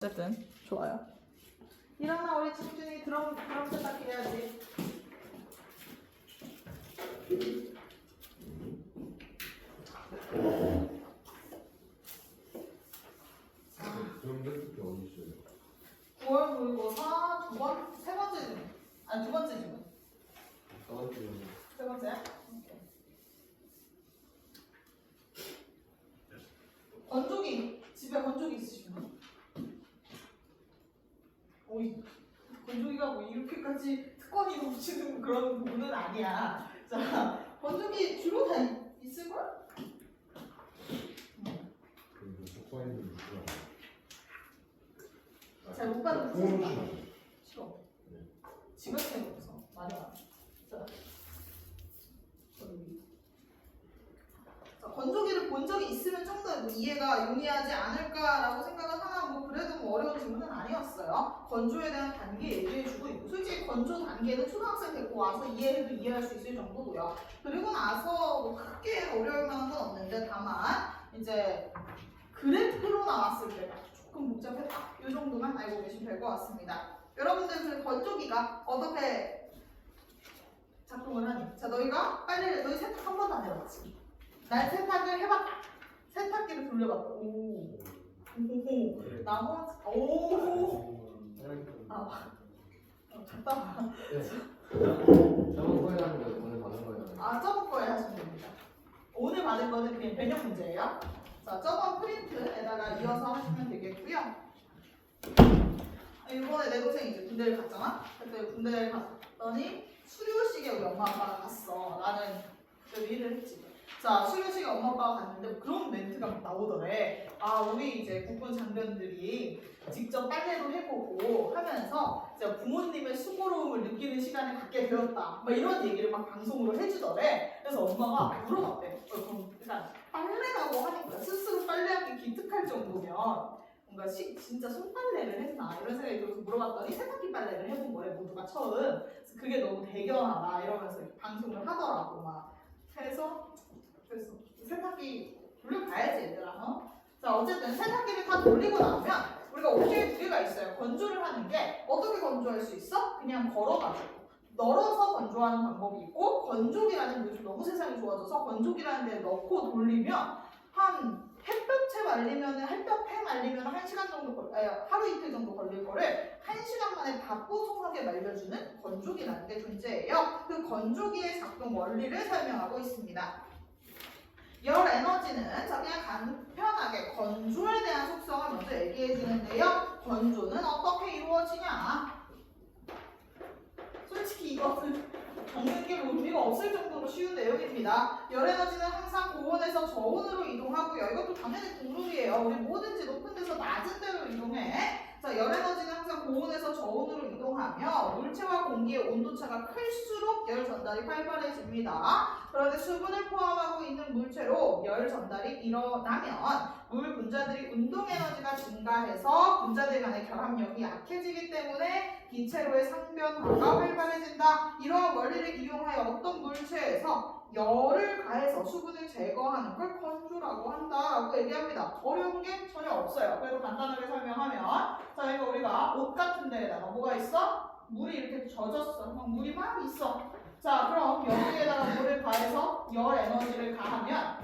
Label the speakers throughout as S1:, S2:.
S1: 어쨌든 좋아요. 일어나 우리 집중이 드럼 세탁 해야지.
S2: 드럼 세탁기 어디 있어요?
S1: 9월 모의고사 세 번째 질문. 아니 두 번째 질문. 세 번째. 오케이. 건조기 집에 건조기 있으시면. 오이 건조기가 뭐 이렇게까지 특권이 넘치는 그런 부분은 아니야. 자 건조기 주로 다 있을 걸?
S2: 그리고 조건이 누구야?
S1: 잘 못 받는 거 싫어.
S2: 네.
S1: 지각해 놓고서 많이 와. 자, 건조기를 본 적이 있으면 좀 더 이해가 용이하지 않을까라고 생각은 하나 뭐 그래도 뭐 어려운 질문은 아니었어요. 건조에 대한 단계 얘기해주고 있고 솔직히 건조 단계는 초등학생 데리고 와서 이해해도 이해할 수 있을 정도고요. 그리고 나서 뭐 크게 어려울 만한 건 없는데 다만 이제 그래프로 나왔을 때가 조금 복잡했다. 이 정도만 알고 계시면 될 것 같습니다. 여러분들 그 건조기가 어떻게 작동을 하니? 자, 너희가 빨리 너희 세탁 한 번도 안 해봤지? 난 세탁을 해봤다. 세탁기를 돌려봤다. 오, 나머지 잠깐만.
S2: 저번 거에 하는 거 오늘 받은 거예요.
S1: 저번 거에 하시면 됩니다. 오늘 받은 거는 그냥 변형 문제예요. 자, 저번 프린트에다가 이어서 하시면 되겠고요. 이번에 내 동생이 이제 군대를 갔잖아. 그때 군대를 갔더니 수료식에 우리 엄마 아빠가 갔어. 나는 그때 일을 했지. 자, 수료식에 엄마 아빠가 갔는데 그런 멘트가 막 나오더래. 우리 이제 국군 장병들이 직접 빨래도 해보고 하면서 부모님의 수고로움을 느끼는 시간을 갖게 되었다. 막 이런 얘기를 막 방송으로 해주더래. 그래서 엄마가 물어봤대. 그럼 일단 빨래라고 하니까 스스로 빨래하기 기특할 정도면 뭔가 진짜 손빨래를 했나 이런 생각이 들어서 물어봤더니 세탁기 빨래를 해본 거래 모두가 처음. 그래서 그게 너무 대견하다 이러면서 방송을 하더라고 막. 그래서 세탁기 돌려봐야지 얘들아. 자 어쨌든 세탁기를 다 돌리고 나면 우리가 옵션이 두 개가 있어요. 건조를 하는 게 어떻게 건조할 수 있어? 그냥 걸어가지고 널어서 건조하는 방법이 있고 건조기라는 요즘 너무 세상이 좋아져서 건조기라는 데 넣고 돌리면 한 햇볕에 말리면 햇볕에 말리면 1시간 정도 하루 이틀 정도 걸릴 거를 1시간 만에 다 뽀송하게 말려주는 건조기라는 게 존재해요. 그 건조기의 작동 원리를 설명하고 있습니다. 열 에너지는 그냥 간편하게 건조에 대한 속성을 먼저 얘기해 주는데요. 건조는 어떻게 이루어지냐? 솔직히 이것은 적는 게 의미가 없을 정도로 쉬운 내용입니다. 열 에너지는 항상 고온에서 저온으로 이동하고요. 이것도 당연히 공룰이에요. 우리 뭐든지 높은 데서 낮은 데로 이동해. 자, 열 에너지는 항상 고온에서 저온으로 이동하며 물체와 공기의 온도차가 클수록 열 전달이 활발해집니다. 그런데 수분을 포함하고 있는 물체로 열 전달이 일어나면 물 분자들이 운동 에너지가 증가해서 분자들 간의 결합력이 약해지기 때문에 기체로의 상변화가 활발해진다. 이러한 원리를 이용하여 어떤 물체에서 열을 가해서 수분을 제거하는 걸 건조라고 한다라고 얘기합니다. 어려운 게 전혀 없어요. 그래도 간단하게 설명하면 자 이거 우리가 옷 같은 데에다가 뭐가 있어? 물이 이렇게 젖었어. 물이 막 있어. 자 그럼 여기에다가 물을 가해서 열 에너지를 가하면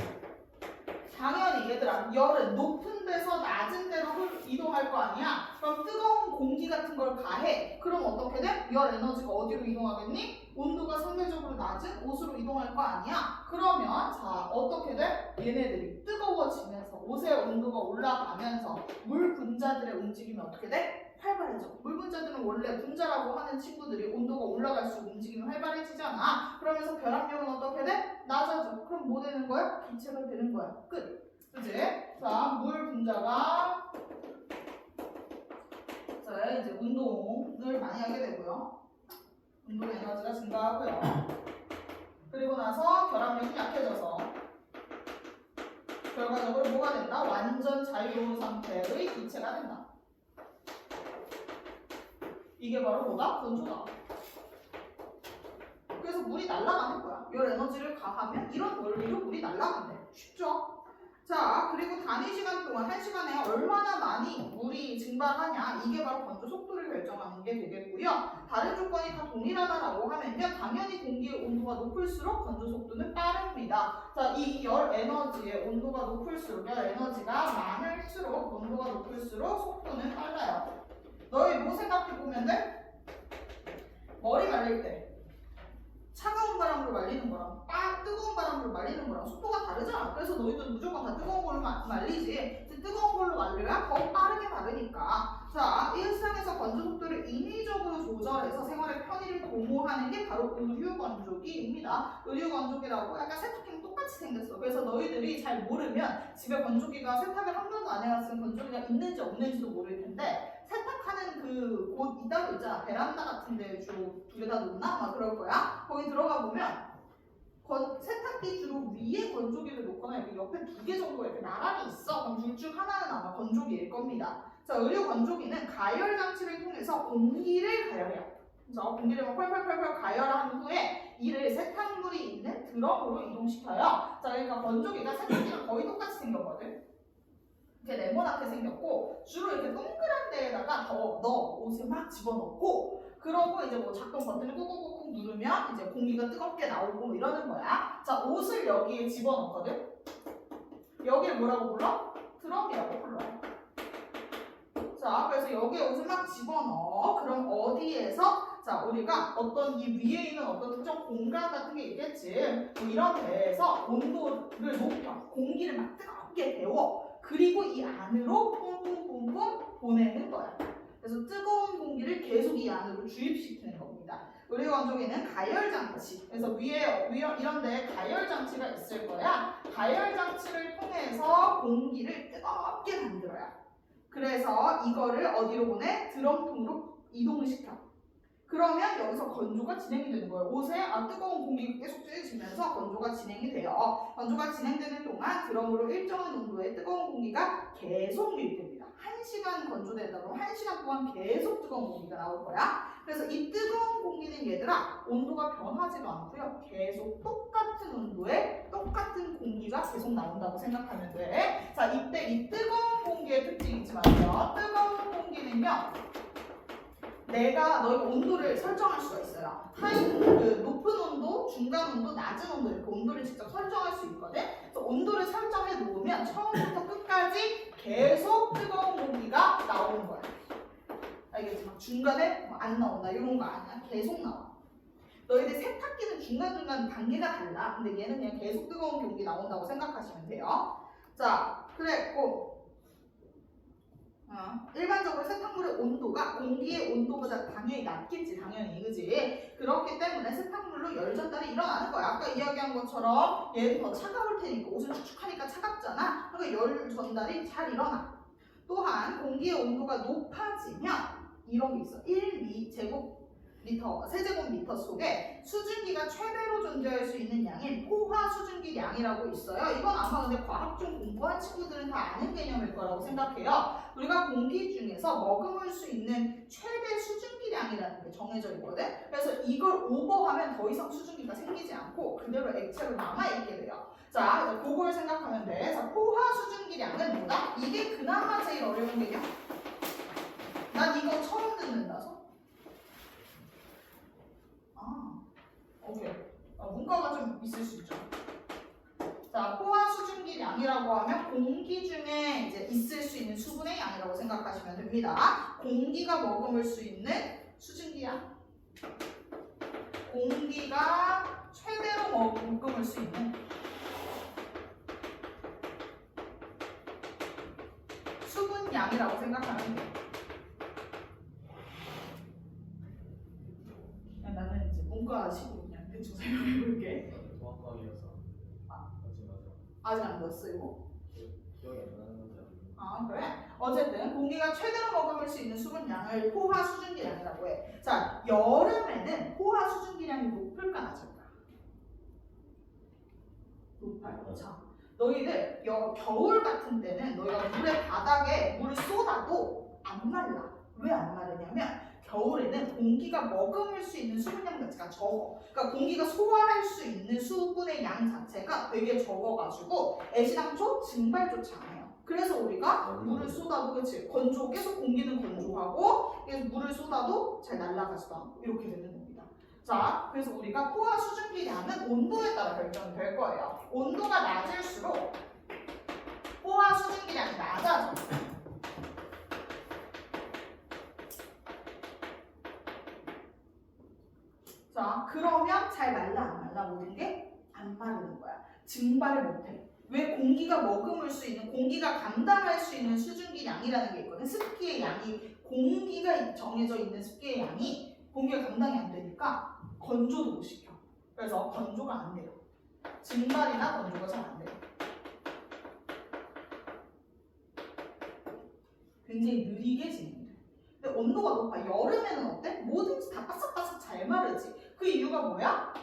S1: 당연히 얘들아 열은 높은 데서 낮은 데로 이동할 거 아니야? 그럼 뜨거운 공기 같은 걸 가해. 그럼 어떻게 돼? 열 에너지가 어디로 이동하겠니? 온도가 상대적으로 낮은 옷으로 이동할 거 아니야? 그러면 자 어떻게 돼? 얘네들이 뜨거워지면서 옷의 온도가 올라가면서 물 분자들의 움직임이 어떻게 돼? 활발해져. 물 분자들은 원래 분자라고 하는 친구들이 온도가 올라갈수록 움직임이 활발해지잖아. 그러면서 결합력은 어떻게 돼? 낮아져. 그럼 뭐 되는 거야? 기체가 되는 거야. 끝. 그치? 자, 물 분자가 자, 이제 운동을 많이 하게 되고요. 운동 에너지가 증가하고요. 그리고 나서 결합력이 약해져서 결과적으로 뭐가 된다? 완전 자유로운 상태의 기체가 된다. 이게 바로 뭐다? 건조다. 그래서 물이 날아가는 거야. 열 에너지를 가하면 이런 원리로 물이 날아간대. 쉽죠? 자, 그리고 단위 시간 동안 1시간에 얼마나 많이 물이 증발하냐, 이게 바로 건조 속도를 결정하는 게 되겠고요. 다른 조건이 다 동일하다라고 하면요, 당연히 공기의 온도가 높을수록 건조 속도는 빠릅니다. 자, 이 열 에너지의 온도가 높을수록, 열 에너지가 많을수록, 온도가 높을수록 속도는 빨라요. 너희 뭐 생각해보면 돼? 머리 말릴 때 차가운 바람으로 말리는 거랑 뜨거운 바람으로 말리는 거랑 속도가 다르잖아. 그래서 너희들 무조건 다 뜨거운 걸로 말리지. 뜨거운 걸로 말려야 더 빠르게 마르니까. 자, 일상에서 건조 속도를 인위적으로 조절해서 생활의 편의를 도모하는 게 바로 의류 건조기입니다. 의류 건조기라고 약간 세탁기랑 똑같이 생겼어. 그래서 너희들이 잘 모르면 집에 건조기가 세탁을 한 번도 안 해봤으면 건조기가 있는지 없는지도 모를 텐데, 세탁하는 그 곳 이따로 있잖아. 베란다 같은 데 주로 두 개 다 놓나? 막 그럴 거야. 거기 들어가 보면 세탁기 주로 위에 건조기를 놓거나 여기 옆에 두 개 정도가 이렇게 나란히 있어. 그럼 둘 중 하나는 아마 건조기일 겁니다. 자, 의류 건조기는 가열 장치를 통해서 공기를 가열해요. 그래서 공기를 막 펄펄펄펄 가열한 후에 이를 세탁물이 있는 드럼으로 이동시켜요. 자, 그러니까 건조기가 세탁기랑 거의 똑같이 생겼거든. 이렇게 네모나게 생겼고, 주로 이렇게 동그란 데에다가 넣어 옷을 막 집어넣고, 그러고 이제 뭐 작동 버튼을 꾹꾹꾹 누르면 이제 공기가 뜨겁게 나오고 뭐 이러는 거야. 자, 옷을 여기에 집어넣거든. 여기를 뭐라고 불러? 드럼이라고 불러요. 자, 그래서 여기에 옷을 막 집어넣어. 그럼 어디에서, 자, 우리가 어떤 이 위에 있는 어떤 특정 공간 같은 게 있겠지. 뭐 이런 데에서 온도를 높여 공기를 막 뜨겁게 데워. 그리고 이 안으로 뿜뿜뿜뿜 보내는 거야. 그래서 뜨거운 공기를 계속 이 안으로 주입시키는 겁니다. 의류 건조기는 가열 장치. 그래서 위에 이런 데 가열 장치가 있을 거야. 가열 장치를 통해서 공기를 뜨겁게 만들어요. 그래서 이거를 어디로 보내? 드럼통으로 이동을 시켜. 그러면 여기서 건조가 진행이 되는 거예요. 옷에 뜨거운 공기가 계속 쬐지면서 건조가 진행이 돼요. 건조가 진행되는 동안 드럼으로 일정한 온도의 뜨거운 공기가 계속 유입됩니다. 1시간 건조되다 보면 1시간 동안 계속 뜨거운 공기가 나올 거야. 그래서 이 뜨거운 공기는 얘들아 온도가 변하지도 않고요. 계속 똑같은 온도에 똑같은 공기가 계속 나온다고 생각하면 돼. 자, 이때 이 뜨거운 공기의 특징이 있지만요. 뜨거운 공기는요. 내가 너희가 온도를 설정할 수가 있어요. 그 높은 온도, 중간 온도, 낮은 온도 이렇게 온도를 직접 설정할 수 있거든. 그래서 온도를 설정해 놓으면 처음부터 끝까지 계속 뜨거운 공기가 나오는 거야. 알겠지? 막 중간에 안 나온다 이런 거 아니야. 계속 나와. 너희들 세탁기는 중간중간 단계가 달라. 근데 얘는 그냥 계속 뜨거운 공기 나온다고 생각하시면 돼요. 자, 그랬고 일반적으로 세탁물의 온도가 공기의 온도보다 당연히 낮겠지. 당연히. 그지? 그렇기 때문에 세탁물로 열 전달이 일어나는 거야. 아까 이야기한 것처럼 얘는 더 차가울 테니까 옷은 축축하니까 차갑잖아. 그러니까 열 전달이 잘 일어나. 또한 공기의 온도가 높아지면 이런 게 있어. 1세제곱미터 속에 수증기가 최대로 존재할 수 있는 양인 포화 수증기량이라고 있어요. 이건 아마 근데 과학 좀 공부한 친구들은 다 아는 개념일 거라고 생각해요. 우리가 공기 중에서 머금을 수 있는 최대 수증기량이라는 게 정해져 있거든. 그래서 이걸 오버하면 더 이상 수증기가 생기지 않고 그대로 액체로 남아있게 돼요. 자, 그걸 생각하면 돼. 자, 포화 수증기량은 뭐다? 이게 그나마 제일 어려운 개념. 난 이거 처음 듣는다서. 오케이. 문과가 좀 있을 수 있죠. 자, 포화 수증기량이라고 하면 공기 중에 이제 있을 수 있는 수분의 양이라고 생각하시면 됩니다. 공기가 머금을 수 있는 수증기량. 공기가 최대로 머금을 수 있는 수분량이라고 생각하면 돼요. 나는 이제 문과식으로 그냥 대충 설명해 볼게.
S2: 정확하게여서
S1: 아직 안 넣었어 이거?
S2: 기억이 안 나는 거죠.
S1: 아, 그래? 어쨌든 공기가 최대로 머금을 수 있는 수분량을 포화 수증기량이라고 해. 자, 여름에는 포화 수증기량이 높을까 낮을까? 높아요. 자, 너희들 겨울 같은 때는 너희가 물의 바닥에 물을 쏟아도 안 말라. 왜 안 마르냐면 겨울에는 공기가 머금을 수 있는 수분량 자체가 적어. 그러니까 공기가 소화할 수 있는 수분의 양 자체가 되게 적어가지고 애시당초 증발조차 안 해요. 그래서 우리가 물을 쏟아도 그렇지 건조 계속 공기는 건조하고 계속 물을 쏟아도 잘 날아가지도 않고 이렇게 되는 겁니다. 자, 그래서 우리가 포화 수증기량은 온도에 따라 결정이 될 거예요. 온도가 낮을수록 포화 수증기량이 낮아져. 자, 그러면 잘 말라 안 말라 모든 게 안 마르는 거야. 증발을 못해. 왜? 공기가 머금을 수 있는, 공기가 감당할 수 있는 수증기량이라는 게 있거든. 습기의 양이, 공기가 정해져 있는 습기의 양이 공기가 감당이 안 되니까 건조도 못 시켜. 그래서 건조가 안 돼요. 증발이나 건조가 잘 안 돼요. 굉장히 느리게 진행돼. 근데 온도가 높아. 여름에는 어때? 뭐든지 다 바삭바삭 잘 마르지. 그 이유가 뭐야?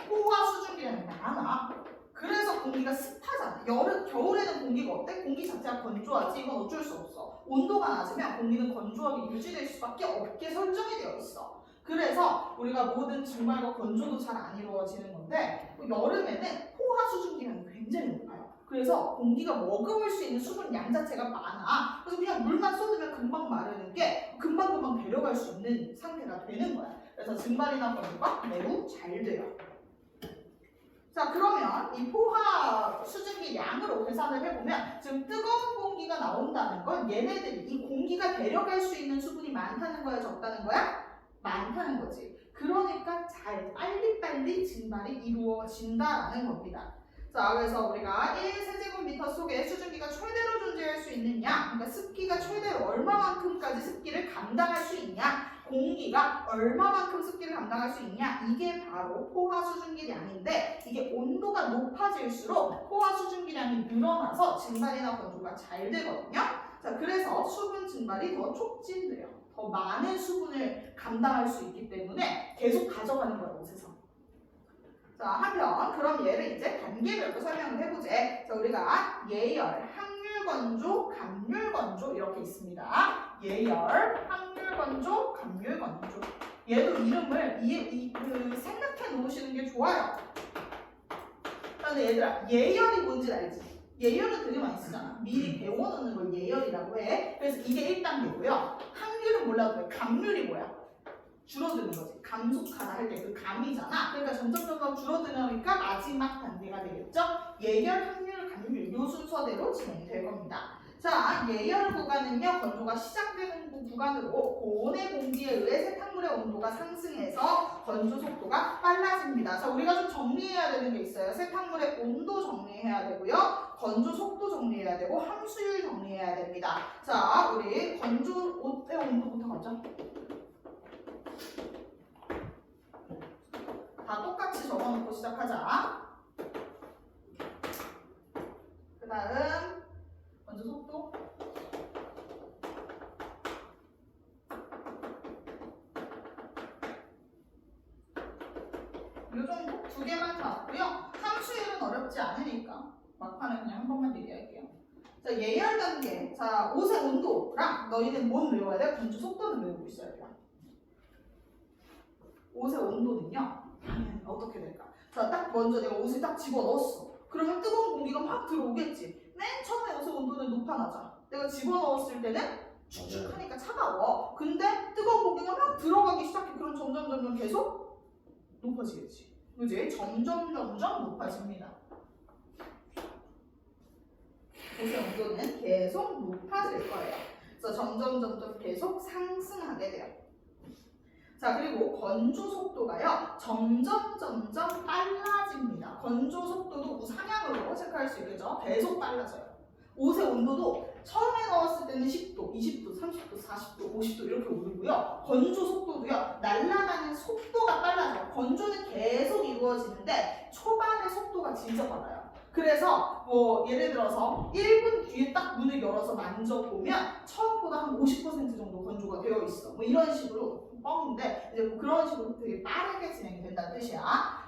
S1: 포화 수증기량이 많아. 그래서 공기가 습하잖아. 겨울에는 공기가 어때? 공기 자체가 건조하지. 이건 어쩔 수 없어. 온도가 낮으면 공기는 건조하게 유지될 수밖에 없게 설정이 되어 있어. 그래서 우리가 모든 증발과 건조도 잘 안 이루어지는 건데 여름에는 포화 수증기량이 굉장히 높아요. 그래서 공기가 머금을 수 있는 수분 양 자체가 많아. 그래서 그냥 물만 쏟으면 금방 마르는 게 금방금방 데려갈 수 있는 상태가 되는 거야. 그래서 증발이나 건조가 매우 잘 돼요. 자, 그러면 이 포화 수증기 양으로 계산을 해보면 지금 뜨거운 공기가 나온다는 건 얘네들이 이 공기가 데려갈 수 있는 수분이 많다는 거야, 적다는 거야? 많다는 거지. 그러니까 잘 빨리빨리 증발이 이루어진다라는 겁니다. 자, 그래서 우리가 1세제곱미터 속에 수증기가 최대로 존재할 수 있느냐, 그러니까 습기가 최대로 얼마만큼까지 습기를 감당할 수 있냐, 공기가 얼마만큼 습기를 감당할 수 있냐, 이게 바로 포화 수증기량인데 이게 온도가 높아질수록 포화 수증기량이 늘어나서 증발이나 건조가 잘 되거든요. 자, 그래서 수분 증발이 더 촉진돼요. 더 많은 수분을 감당할 수 있기 때문에 계속 가져가는 거예요, 옷에서. 자, 한편 그럼 얘를 이제 단계별로 설명을 해보자. 자, 우리가 예열, 항률 건조, 감률 건조 이렇게 있습니다. 예열, 항률 건조, 감률 건조. 얘도 이름을 생각해 놓으시는 게 좋아요. 근데 얘들아, 예열이 뭔지 알지? 예열은 되게 많이 쓰잖아. 미리 배워놓는 걸 예열이라고 해. 그래서 이게 1단계고요. 항률은 몰라도 돼. 감률이 뭐야? 줄어드는 거지. 감속하다 할 때 그 감이잖아. 그러니까 점점 줄어드니까 마지막 단계가 되겠죠. 예열, 항률, 감률 요 순서대로 진행이 될 겁니다. 자, 예열 구간은요, 건조가 시작되는 구간으로 고온의 공기에 의해 세탁물의 온도가 상승해서 건조 속도가 빨라집니다. 자, 우리가 좀 정리해야 되는 게 있어요. 세탁물의 온도 정리해야 되고요, 건조 속도 정리해야 되고, 함수율 정리해야 됩니다. 자, 우리 건조 옷의 온도부터 가죠. 다 똑같이 적어놓고 시작하자. 그 다음 건조 속도. 요 정도? 두 개만 나왔고요. 함수율은 어렵지 않으니까 막판에 그냥 한 번만 얘기할게요. 자, 예열 단계. 자, 옷의 온도랑 너희는 뭔 외워야 돼? 건조 속도는 외우고 있어야 돼요. 옷의 온도는요, 당연히 어떻게 될까? 자, 딱 먼저 내가 옷을 딱 집어넣었어. 그러면 뜨거운 공기가 막 들어오겠지. 맨 처음에 옷의 온도는 높아나자. 내가 집어넣었을 때는 축축하니까 차가워. 근데 뜨거운 공기가 막 들어가기 시작해. 그럼 점점 계속 높아지겠지. 그지? 점점 높아집니다. 옷의 온도는 계속 높아질 거예요. 그래서 점점 계속 상승하게 돼요. 자, 그리고 건조 속도가요, 점점 빨라집니다. 건조 속도도 우상향으로 체크할 수 있겠죠? 계속 빨라져요. 옷의 온도도 처음에 넣었을 때는 10도, 20도, 30도, 40도, 50도 이렇게 오르고요. 건조 속도도요, 날아가는 속도가 빨라져요. 건조는 계속 이루어지는데 초반의 속도가 진짜 빨라요. 그래서 뭐 예를 들어서 1분 뒤에 딱 문을 열어서 만져보면 처음보다 한 50% 정도 건조가 되어 있어. 뭐 이런 식으로 뻥인데 이제 뭐 그런 식으로 되게 빠르게 진행이 된다는 뜻이야.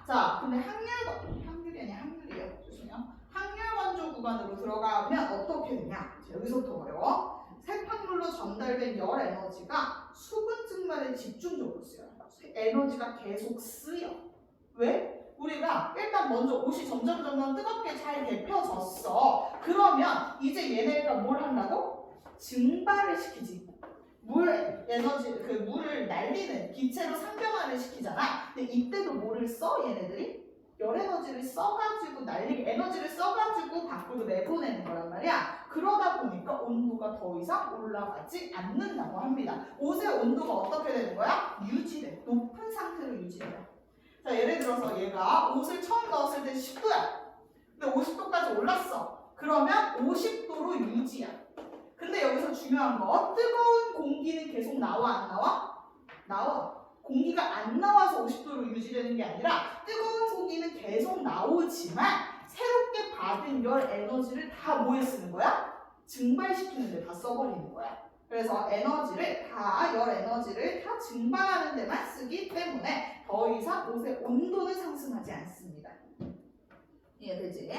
S1: 자, 근데 항률이 아니야, 항률이에요. 죄송해요. 항률 건조 구간으로 들어가면 어떻게 되냐? 자, 여기서부터 어려워. 세탁물로 전달된 열 에너지가 수분 증발에 집중적으로 쓰여요. 에너지가 계속 쓰여. 왜? 우리가 일단 먼저 옷이 점점 뜨겁게 잘 데펴졌어. 그러면 이제 얘네가 뭘 한다고? 증발을 시키지. 물 에너지, 그 물을 날리는 기체로 상변화를 시키잖아. 근데 이때도 뭐를 써? 얘네들이? 열 에너지를 써가지고 에너지를 써가지고 밖으로 내보내는 거란 말이야. 그러다 보니까 온도가 더 이상 올라가지 않는다고 합니다. 옷의 온도가 어떻게 되는 거야? 유지돼. 높은 상태로 유지돼요. 자, 예를 들어서 얘가 옷을 처음 넣었을 때 10도야. 근데 50도까지 올랐어. 그러면 50도로 유지야. 근데 여기서 중요한 거, 뜨거운 공기는 계속 나와 안 나와? 나와. 공기가 안 나와서 50도로 유지되는 게 아니라 뜨거운 공기는 계속 나오지만 새롭게 받은 열 에너지를 다 뭐에 쓰는 거야? 증발시키는 데 다 써버리는 거야. 그래서 열 에너지를 다 증발하는 데만 쓰기 때문에 더 이상 옷의 온도는 상승하지 않습니다. 이해되지?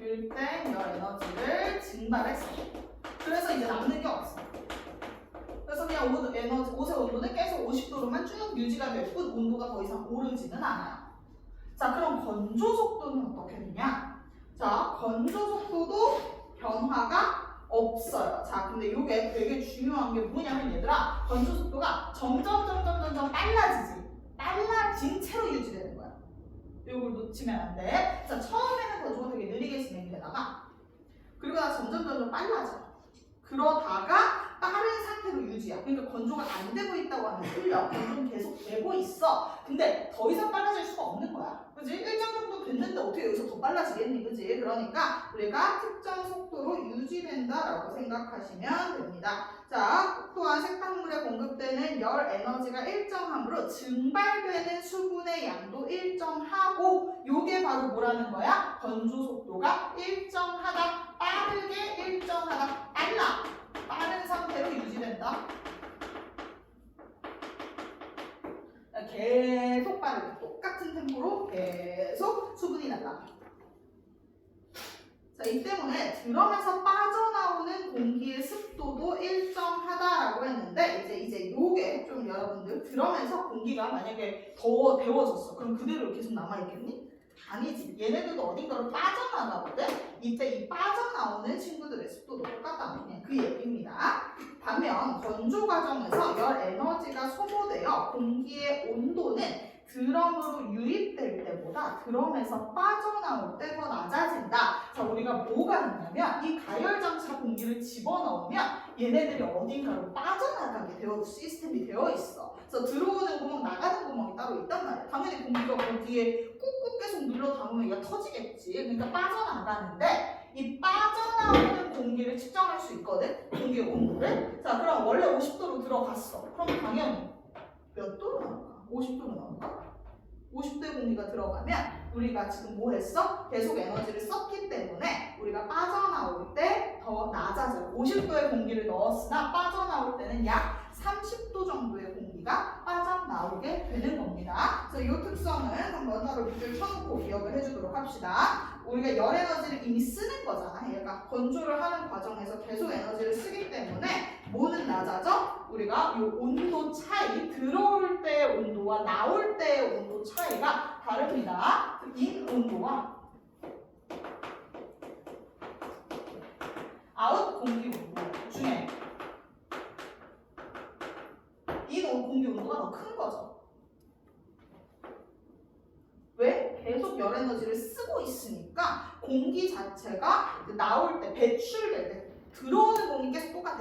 S1: 일단 열 에너지를 증발했어. 그래서 이제 남는 게 없어. 그래서 그냥 옷의 온도는 계속 50도로만 쭉 유지가 될 뿐 온도가 더 이상 오르지는 않아요. 자, 그럼 건조 속도는 어떻게 되냐? 자, 건조 속도도 변화가 없어요. 자, 근데 이게 되게 중요한 게 뭐냐면 얘들아, 건조 속도가 점점 빨라지지. 빨라진 채로 유지되는 거야. 이걸 놓치면 안 돼. 자, 처음에는 건조가 되게 느리게 진행되다가 그리고 나서 점점 빨라져. 그러다가 빠른 상태로 유지야. 그러니까 건조가 안 되고 있다고 하면 틀려. 건조는 계속 되고 있어. 근데 더 이상 빨라질 수가 없는 거야. 그지? 일정 정도 됐는데 어떻게 여기서 더 빨라지겠니? 그지? 그러니까 우리가 특정 속도로 유지된다라고 생각하시면 됩니다. 자, 또한 세탁물에 공급되는 열 에너지가 일정하므로 증발되는 수분의 양도 일정하고 요게 바로 뭐라는 거야? 건조 속도가 일정하다. 빠르게 일정하다. 빨라. 빠른 상태로 유지된다. 계속 빠르게 똑같은 템포로 계속 수분이 날아가. 자, 이 때문에 드럼에서 빠져나오는 공기의 습도도 일정하다라고 했는데 이제 요게 좀 여러분들 드럼에서 공기가 만약에 더 데워졌어. 그럼 그대로 계속 남아있겠니? 아니지. 얘네들도 어딘가로 빠져나가거든. 이때 이 빠져나오는 친구들의 습도도 똑같다는 그냥 그 얘기입니다. 반면 건조 과정에서 열 에너지가 소모되어 공기의 온도는 드럼으로 유입될 때보다 드럼에서 빠져나올 때 더 낮아진다. 자, 우리가 뭐가 있냐면 이 가열장차 공기를 집어넣으면 얘네들이 어딘가로 빠져나가게 되어 시스템이 되어 있어. 그래서 들어오는 구멍, 나가는 구멍이 따로 있단 말이야. 당연히 공기가 거기에 꾹꾹 계속 눌러 담으면 얘가 터지겠지. 그러니까 빠져나가는데 이 빠져나오는 공기를 측정할 수 있거든. 공기의 온도를. 자, 그럼 원래 50도로 들어갔어. 그럼 당연히 몇 도로 나올까? 50도로 나올까? 50도의 공기가 들어가면 우리가 지금 뭐 했어? 계속 에너지를 썼기 때문에 우리가 빠져나올 때 더 낮아져요. 50도의 공기를 넣었으나 빠져나올 때는 약 30도 정도의 공기가 빠져나오게 되는 겁니다. 그래서 이 특성은 한번 따로 밑줄 쳐놓고 기억을 해주도록 합시다. 우리가 열 에너지를 이미 쓰는 거잖아. 얘가 건조를 하는 과정에서 계속 에너지를 쓰기 때문에 뭐는 낮아져? 우리가 이 온도 차이, 들어올 때의 온도와 나올 때의 온도 차이가 다릅니다. 인 온도와 아웃 공기 온도 중에 인 공기 온도가 더 큰 거죠. 왜? 계속 열 에너지를 쓰고 있으니까 공기 자체가 나올 때, 배출될 때 들어오는 공기 계속 똑같아.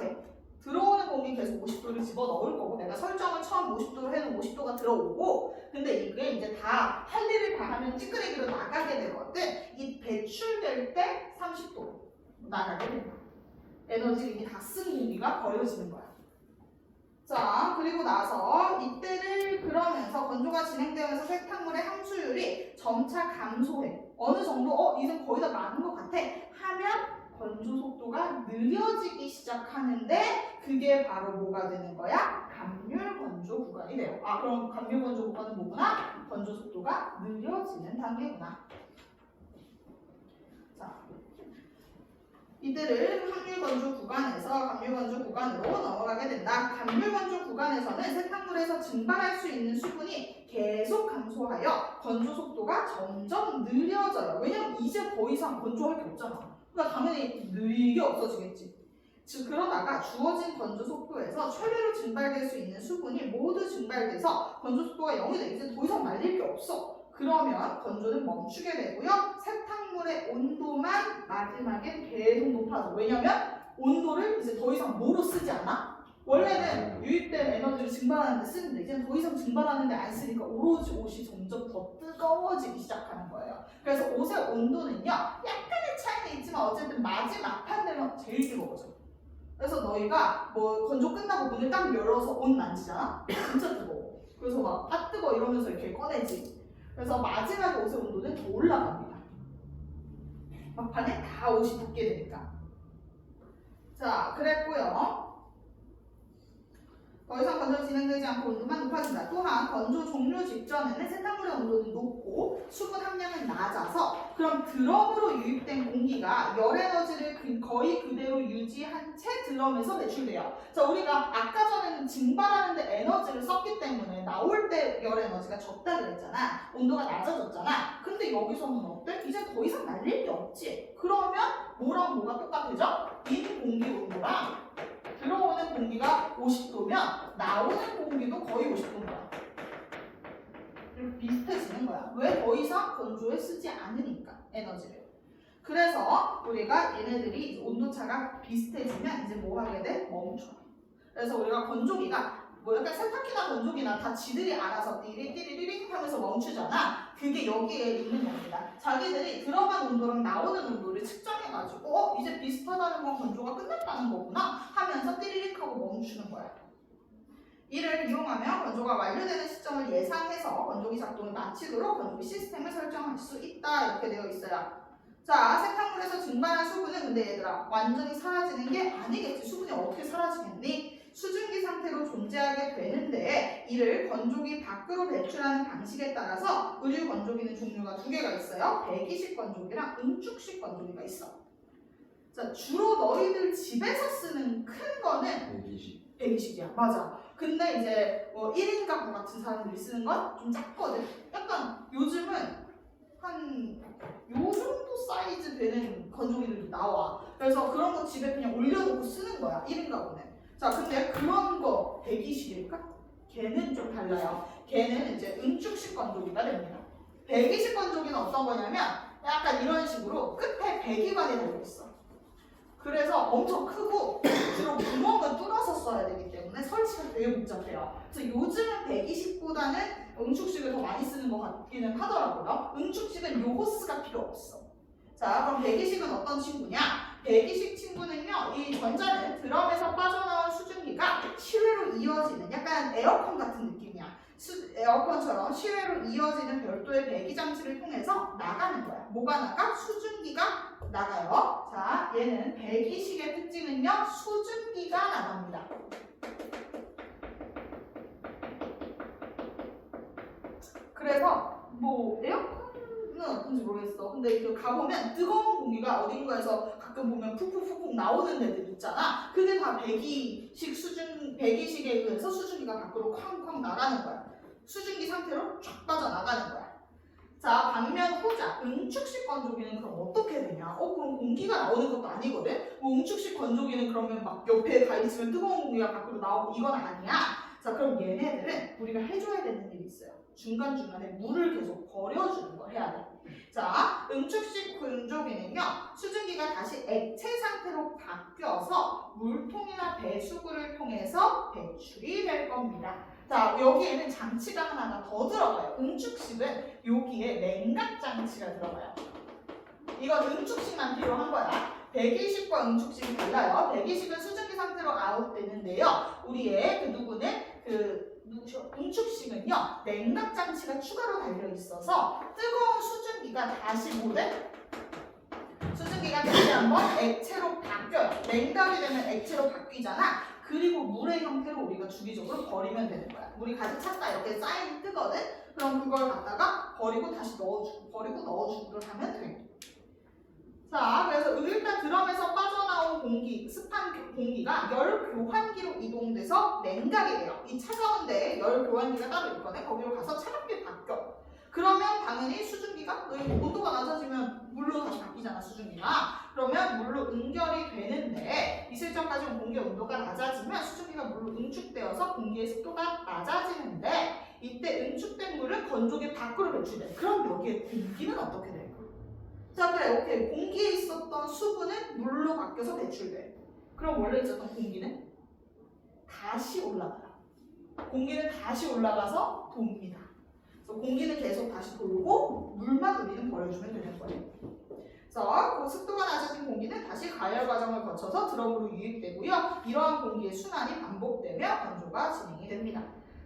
S1: 들어오는 공기 계속 50도를 집어넣을 거고 내가 설정을 처음 50도로 해놓은 50도가 들어오고 근데 이게 이제 다 할 일을 다 하면 찌끄레기로 나가게 되거든. 이 배출될 때 30도로 나가게 된다. 에너지 이미 다 쓴 공기가 버려지는 거야. 자, 그리고 나서 이때를 그러면서 건조가 진행되면서 세탁물의 함수율이 점차 감소해. 어느 정도 이제 거의 다 많은 것 같아 하면 건조 속도가 느려지기 시작하는데 그게 바로 뭐가 되는 거야? 감률 건조 구간이 돼요. 아, 그럼 감률 건조 구간은 뭐구나? 건조 속도가 느려지는 단계구나. 자, 이들을 함유건조 구간에서 감유건조 구간으로 넘어가게 된다. 감유건조 구간에서는 세탁물에서 증발할 수 있는 수분이 계속 감소하여 건조 속도가 점점 느려져요. 왜냐면 이제 더 이상 건조할 게 없잖아. 그러니까 당연히 느리게 없어지겠지. 즉 그러다가 주어진 건조 속도에서 최대로 증발될 수 있는 수분이 모두 증발돼서 건조 속도가 0이 돼. 이제 더 이상 말릴 게 없어. 그러면 건조는 멈추게 되고요. 세탁물의 온도만 마지막에 계속 높아져. 왜냐면 온도를 이제 더 이상 뭐로 쓰지 않아? 원래는 유입된 에너지를 증발하는 데 쓰는데 이제는 더 이상 증발하는 데 안 쓰니까 오로지 옷이 점점 더 뜨거워지기 시작하는 거예요. 그래서 옷의 온도는요. 약간의 차이는 있지만 어쨌든 마지막 판 되면 제일 뜨거워져. 그래서 너희가 뭐 건조 끝나고 문을 딱 열어서 옷 만지잖아? 진짜 뜨거워. 그래서 막 아 뜨거 이러면서 이렇게 꺼내지. 그래서 마지막에 옷의 온도는 더 올라갑니다. 막판에 다 옷이 닿게 되니까. 자, 그랬고요. 더 이상 건조가 진행되지 않고 온도만 높아진다. 또한 건조 종료 직전에는 세탁물의 온도는 높고 수분 함량은 낮아서 그럼 드럼으로 유입된 공기가 열 에너지를 거의 그대로 유지한 채 드럼에서 배출돼요. 자, 우리가 아까 전에는 증발하는 데 에너지를 썼기 때문에 나올 때 열 에너지가 적다 그랬잖아. 온도가 낮아졌잖아. 근데 여기서는 어때? 이제 더 이상 날릴 게 없지. 그러면 뭐랑 뭐가 똑같아져? 인 공기 온도랑 들어오는 공기가 50도면 나오는 공기도 거의 50도인 거야. 이렇게 비슷해지는 거야. 왜? 더 이상 건조에 쓰지 않으니까 에너지를. 그래서 우리가 얘네들이 온도차가 비슷해지면 이제 뭐 하게 돼? 멈춰. 그래서 우리가 건조기가 뭐 약간 세탁기나 건조기나 다 지들이 알아서 띠리띠리리링 하면서 멈추잖아. 그게 여기에 있는 겁니다. 자기들이 들어간 온도랑 나오는 온도를 측정해가지고 이제 비슷하다는 건 건조가 끝났다는 거구나 하면서 띠리릭 하고 멈추는 거야. 이를 이용하면 건조가 완료되는 시점을 예상해서 건조기 작동을 마치도록 건조기 시스템을 설정할 수 있다. 이렇게 되어 있어요. 자, 세탁물에서 증발한 수분은 근데 얘들아 완전히 사라지는 게 아니겠지. 수분이 어떻게 사라지겠니? 수증기 상태로 존재하게 되는데 이를 건조기 밖으로 배출하는 방식에 따라서 의류 건조기는 종류가 두 개가 있어요. 배기식 건조기랑 응축식 건조기가 있어. 자, 주로 너희들 집에서 쓰는 큰 거는 배기식이야. 맞아. 근데 이제 뭐 1인 가구 같은 사람들이 쓰는 건 좀 작거든. 약간 요즘은 한 요 정도 사이즈 되는 건조기들이 나와. 그래서 그런 거 집에 그냥 올려놓고 쓰는 거야. 1인 가구는. 자, 근데 그런 거 배기식일까? 걔는 좀 달라요. 걔는 이제 응축식 건조기가 됩니다. 배기식 건조기는 어떤 거냐면 약간 이런 식으로 끝에 배기관이 달려있어. 그래서 엄청 크고 주로 구멍을 뚫어서 써야 되기 때문에 설치가 되게 복잡해요. 그래서 요즘은 배기식보다는 응축식을 더 많이 쓰는 것 같기는 하더라고요. 응축식은 요 호스가 필요 없어. 자, 그럼 배기식은 어떤 친구냐? 배기식 친구는요, 이 전자는 드럼에서 빠져나온 수증기가 실외로 이어지는 약간 에어컨 같은 느낌이야. 에어컨처럼 실외로 이어지는 별도의 배기 장치를 통해서 나가는 거야. 뭐가 나가? 수증기가 나가요. 자, 얘는 배기식의 특징은요, 수증기가 나갑니다. 그래서 뭐 에어컨은 어떤지 모르겠어. 근데 그 가보면 뜨거운 공기가 어딘가에서 가끔 보면 푹푹푹푹 나오는 데들 있잖아. 그게 다 배기식에 의해서 수증기가 밖으로 쾅쾅 나가는 거야. 수증기 상태로 쫙 빠져나가는 거야. 자, 반면 후자, 응축식 건조기는 그럼 어떻게 되냐? 그럼 공기가 나오는 것도 아니거든? 뭐 응축식 건조기는 그러면 막 옆에 가 있으면 뜨거운 공기가 밖으로 나오고 이건 아니야? 자, 그럼 얘네들은 우리가 해줘야 되는 일이 있어요. 중간중간에 물을 계속 버려주는 걸 해야 돼. 자, 응축식 건조기는요, 수증기가 다시 액체 상태로 바뀌어서 물통이나 배수구를 통해서 배출이 될 겁니다. 자, 여기에는 장치가 하나가 더 들어가요. 응축식은 여기에 냉각 장치가 들어가요. 이건 응축식만 필요한 거야. 배기식과 응축식이 달라요. 배기식은 수증기 상태로 아웃되는데요. 우리의 누구죠? 응축식은요, 냉각 장치가 추가로 달려 있어서 뜨거운 수증기가 다시 수증기가 다시 한번 액체로 바뀌어요. 냉각이 되면 액체로 바뀌잖아. 그리고 물의 형태로 우리가 주기적으로 버리면 되는 거야. 물이 가득 찼다 이렇게 쌓이면 뜨거든. 그럼 그걸 갖다가 버리고 다시 넣어주고 버리고 넣어주고를 하면 돼. 자, 그래서 일단 드럼에서 빠져나온 공기, 습한 공기가 열 교환기로 이동돼서 냉각이 돼요. 이 차가운데 열 교환기가 따로 있거든. 거기로 가서 차갑게 바뀌어. 그러면 당연히 수증기가 온도가 낮아지면 물로 다시 바뀌잖아, 수증기가. 그러면 물로 응결이 되는데 이슬점까지 공기의 온도가 낮아지면 수증기가 물로 응축되어서 공기의 습도가 낮아지는데 이때 응축된 물은 건조기 밖으로 배출돼. 그럼 여기에 공기는 어떻게 돼? 자, 그래, 오케이. 공기에 있었던 수분은 물로 바뀌어서 배출돼. 그럼 원래 있었던 공기는 다시 올라가요. 공기는 다시 올라가서 돕니다. 그래서 공기는 계속 다시 돌고 물만 우리는 버려주면 되는 거예요. 그래서 그 습도가 낮아진 공기는 다시 가열 과정을 거쳐서 드럼으로 유입되고요. 이러한 공기의 순환이 반복되며 건조가 진행이 됩니다.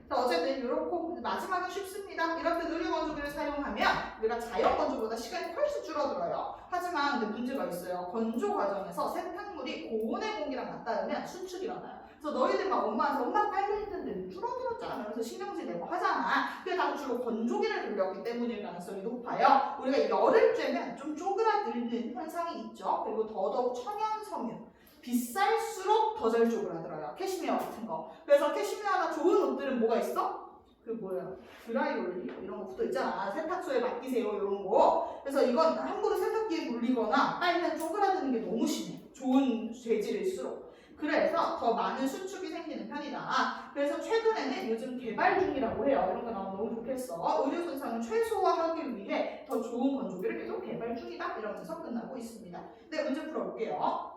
S1: 자, 어쨌든 이렇고 마지막은 쉽습니다. 이렇게 느린 건조기를 사용하면 우리가 자연 건조보다 시간이 훨씬 줄어들어요. 하지만 근데 문제가 있어요. 건조 과정에서 세탁물이 고온의 공기랑 맞닿으면 수축이 일어나요. 그래서 너희들 막 엄마한테 엄마 빨리 했는데 줄어들었잖아. 그래서 신경질 내고 하잖아. 그게 다 주로 건조기를 돌렸기 때문일 가능성이 높아요. 우리가 열을 쬐면 좀 쪼그라드는 현상이 있죠. 그리고 더더욱 천연 섬유. 비쌀수록 더 잘 쪼그라들어요. 캐시미어 같은 거. 그래서 캐시미어나 좋은 옷들은 뭐가 있어? 그 뭐야? 드라이올리 이런 거 붙어 있잖아. 세탁소에 맡기세요 이런 거. 그래서 이건 함부로 세탁기에 물리거나 빨면 쪼그라드는 게 너무 심해. 좋은 재질일수록. 그래서 더 많은 수축이 생기는 편이다. 그래서 최근에는 요즘 개발 중이라고 해요. 이런 거 나오면 너무 좋겠어. 의료 손상을 최소화하기 위해 더 좋은 건조기를 계속 개발 중이다. 이러면서 끝나고 있습니다. 네, 문제 풀어볼게요.